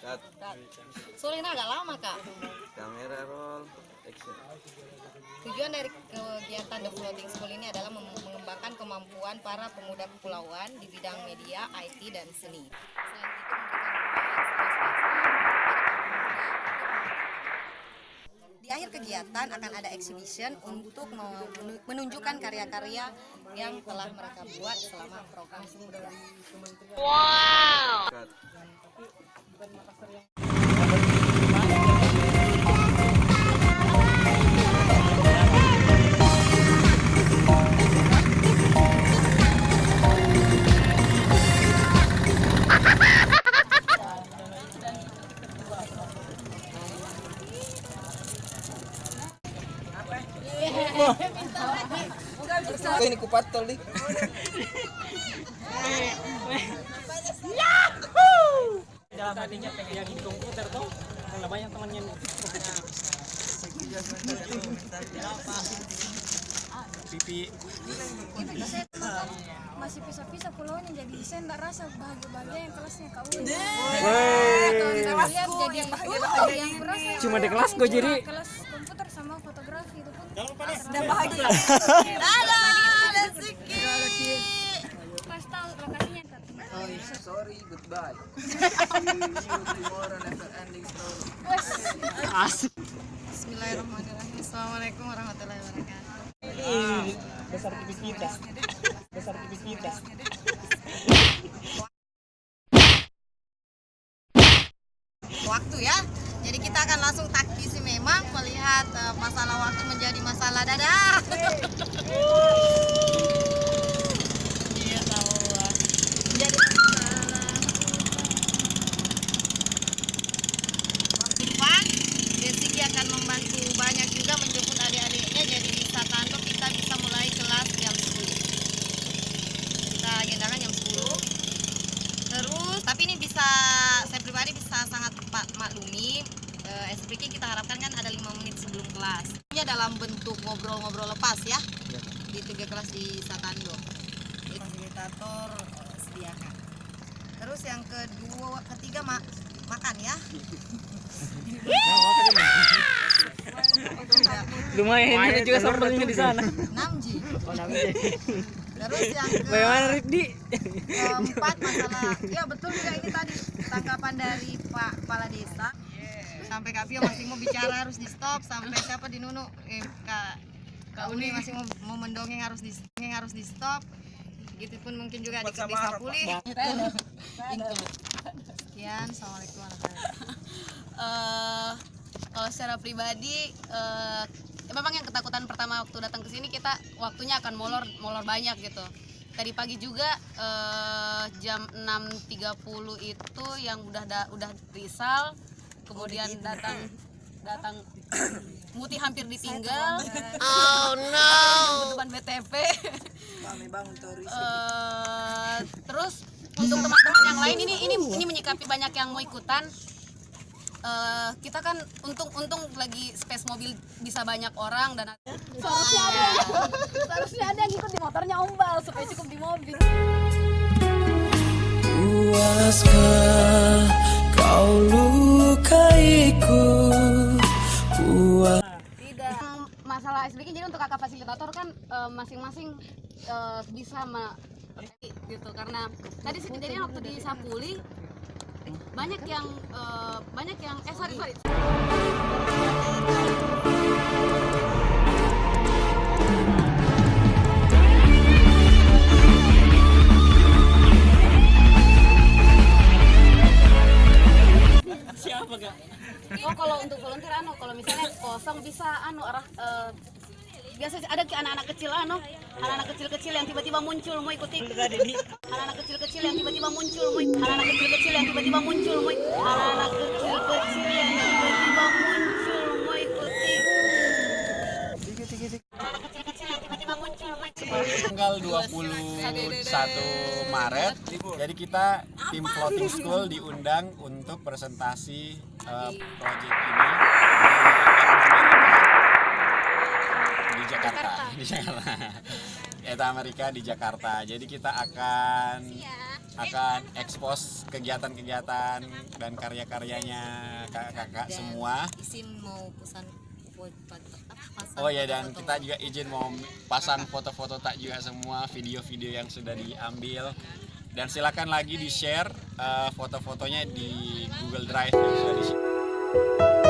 Cut. Soalnya agak lama kak. Kamera roll. Action. Tujuan dari kegiatan The Floating School ini adalah mengembangkan kemampuan para pemuda kepulauan di bidang media, IT, dan seni. Selain itu di akhir kegiatan akan ada exhibition untuk menunjukkan karya-karya yang telah mereka buat selama program studi. Wow. Cut. Kok ini kupatol nih? Dalam hatinya pengen yang di komputer tuh karena banyak temannya pipi masih pisah-pisah pulaunya, jadi saya enggak rasa bahagia-bahagia yang kelasnya kau. Wey. Lihat jadi yang berasa Cuma di kelas gue jadi kelas komputer sama fotografi itu pun Sudah bahagia. pas tahu lokasinya kan. Sorry, goodbye. See you tomorrow, never ending story. asik. Bismillahirrahmanirrahim. Assalamualaikum warahmatullahi wabarakatuh. Besar tipis kita. Besar tipis kita. Waktu ya. Jadi kita akan langsung taktisi memang melihat masalah waktu menjadi masalah dadah. Iya tahu. Menjadi masalah. Waktu depan Desiki akan membantu banyak juga menjemput adik-adiknya, jadi di Satando kita bisa mulai kelas jam 10. Kita agendakan jam 10. Terus, tapi ini bisa, saya pribadi bisa sangat maklumi. SPK kita harapkan kan ada 5 menit sebelum kelas. Ini dalam bentuk ngobrol-ngobrol lepas ya, di 3 kelas di Satando. Fasilitator sediakan. Terus yang ketiga makan ya. Lumayan ada juga sambelnya di sana. 6G. Oh, namanya. Terus yang Bagaimana Rifdi? keempat masalah, ya betul juga ini tadi tanggapan dari Pak Kepala Desa. Sampai Kak Pio masih mau bicara harus di stop, sampai siapa di Nunu Kak Uni masih mau mendongeng harus di stop. Gitu pun mungkin juga di Desa Pulih. Sekian, assalamualaikum warahmatullahi wabarakatuh. Kalau secara pribadi memang yang ketakutan pertama waktu datang ke sini kita waktunya akan molor banyak gitu. Tadi pagi juga jam 6.30 itu yang udah risal, kemudian datang Muti hampir ditinggal. Oh no. Depan BTP. Terus untuk teman-teman yang lain ini menyikapi banyak yang mau ikutan. Kita kan untung lagi space mobil bisa banyak orang dan Seharusnya ada yang ikut di motornya ombal supaya cukup di mobil. Puaskah kau lukaiku? tidak masalah SBK. Jadi untuk kakak fasilitator kan masing-masing bisa gitu, karena tadi kejadian waktu di Sapuli banyak yang sorry Siapa kak? kalau untuk volunteer kalau misalnya kosong bisa arah biasa ada anak-anak kecil anak-anak kecil-kecil yang tiba-tiba muncul mau ikuti anak-anak kecil-kecil yang tiba-tiba muncul mau anak-anak kecil-kecil yang tiba-tiba muncul mau anak-anak kecil-kecil yang tiba-tiba muncul mau ikuti anak kecil-kecil yang tiba-tiba muncul mau Tanggal 21 Maret, jadi kita tim Floating School diundang untuk presentasi proyek ini di Jakarta. Di Jakarta. Eta Amerika di Jakarta. Jadi kita akan akan expose kegiatan-kegiatan dan karya-karyanya kakak-kakak semua. Isin mau pesan Oh ya, dan kita juga izin mau pasang foto-foto tak juga semua, video-video yang sudah diambil. Dan silakan lagi di-share foto-fotonya di Google Drive yang sudah di-share.